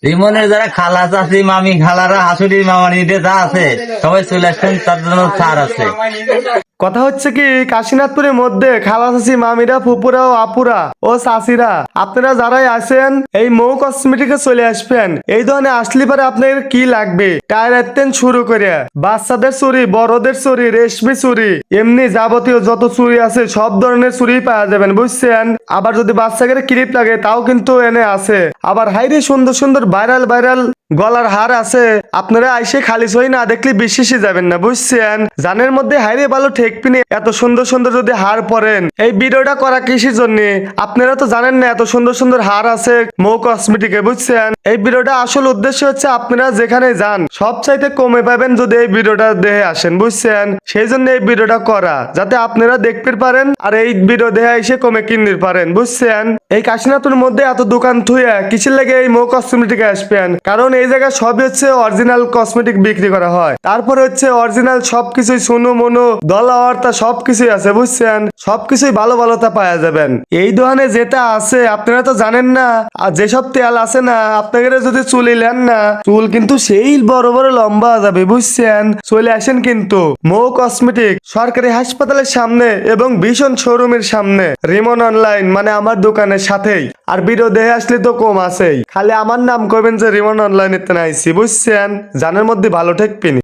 রিমনের যারা খালা চাচি মামি খালারা হাসুড়ি মামানিদের যা আছে সবাই চলে আসছেন, তার জন্য ছাড় আছে। কথা হচ্ছে কি, কাশীনাথপুরের মধ্যে খালা চাচি মামিরা ফুপুরা ও আপুরা ও চাচিরা আপনারা যারাই আছেন এই মৌ কসমেটিকে চলে আসবেন। এই ধরনের আসলে পরে আপনার কি লাগবে, টায়ার এত্তেন শুরু করে বাচ্চাদের চুরি, বড়দের চুরি, রেশমি চুরি, এমনি যাবতীয় যত চুরি আছে সব ধরনের চুরি পাওয়া যাবেন, বুঝছেন। আবার যদি বাচ্চাদের ক্লিপ লাগে তাও কিন্তু এনে আছে। আবার হাইরে সুন্দর সুন্দর ভাইরাল ভাইরাল গলার হার আছে। আপনারা আইসে খালি সই না দেখলে বিশ্বাসই যাবেন না, বুঝছেন। জানের মধ্যে হাইরে ভালো ঠেকপিনি এত সুন্দর সুন্দর যদি হার পরেন। এই ভিডিওটা করা কৃষির জন্য, আপনারা তো জানেন না এত সুন্দর সুন্দর হার আছে মৌ কসমেটিকে, বুঝছেন। এই ভিডিওটা আসল উদ্দেশ্য হচ্ছে আপনারা যেখানে যান সব চাইতে কমে পাবেন যদি এই ভিডিওটা দেখে আসেন, বুঝছেন। সেই জন্য এই ভিডিওটা করা, যাতে আপনারা দেখতে পারেন আর এই ভিডিও দেখে এসে কমে কিনতে পারেন, বুঝছেন। এই কাশীনাথের মধ্যে এত দোকান থুয়ে কিসের লেগে এই মৌ কসমেটিকে আসবেন, কারণ এই জায়গায় সবই হচ্ছে অরিজিনাল কসমেটিক বিক্রি করা হয়। তারপর হচ্ছে অরিজিনাল সবকিছুই সুনু মনু দলা অর্থা সবকিছুই আছে, বুঝছেন। সবকিছুই ভালো ভালোতা পাওয়া যাবেন। এই দোকানে যেটা আছে আপনারা তো জানেন না। আর যেসব তেল আছে না, আপনাদের যদি চুলি নেন না, চুল কিন্তু সেই বড় বড় লম্বা হয়ে যাবে, বুঝছেন। চলে আসেন কিন্তু মৌ কসমেটিক সরকারি হাসপাতালের সামনে এবং ভীষণ শোরুমের সামনে, রিমন অনলাইন মানে আমার দোকানের সাথেই। আর ভিডিও দেখে আসলে তো কম আছেই, খালি আমার নাম করবেন যে রিমন অনলাইন এতে আইছি, বুঝছেন। জানের মধ্যে ভালো ঠেকপিনি।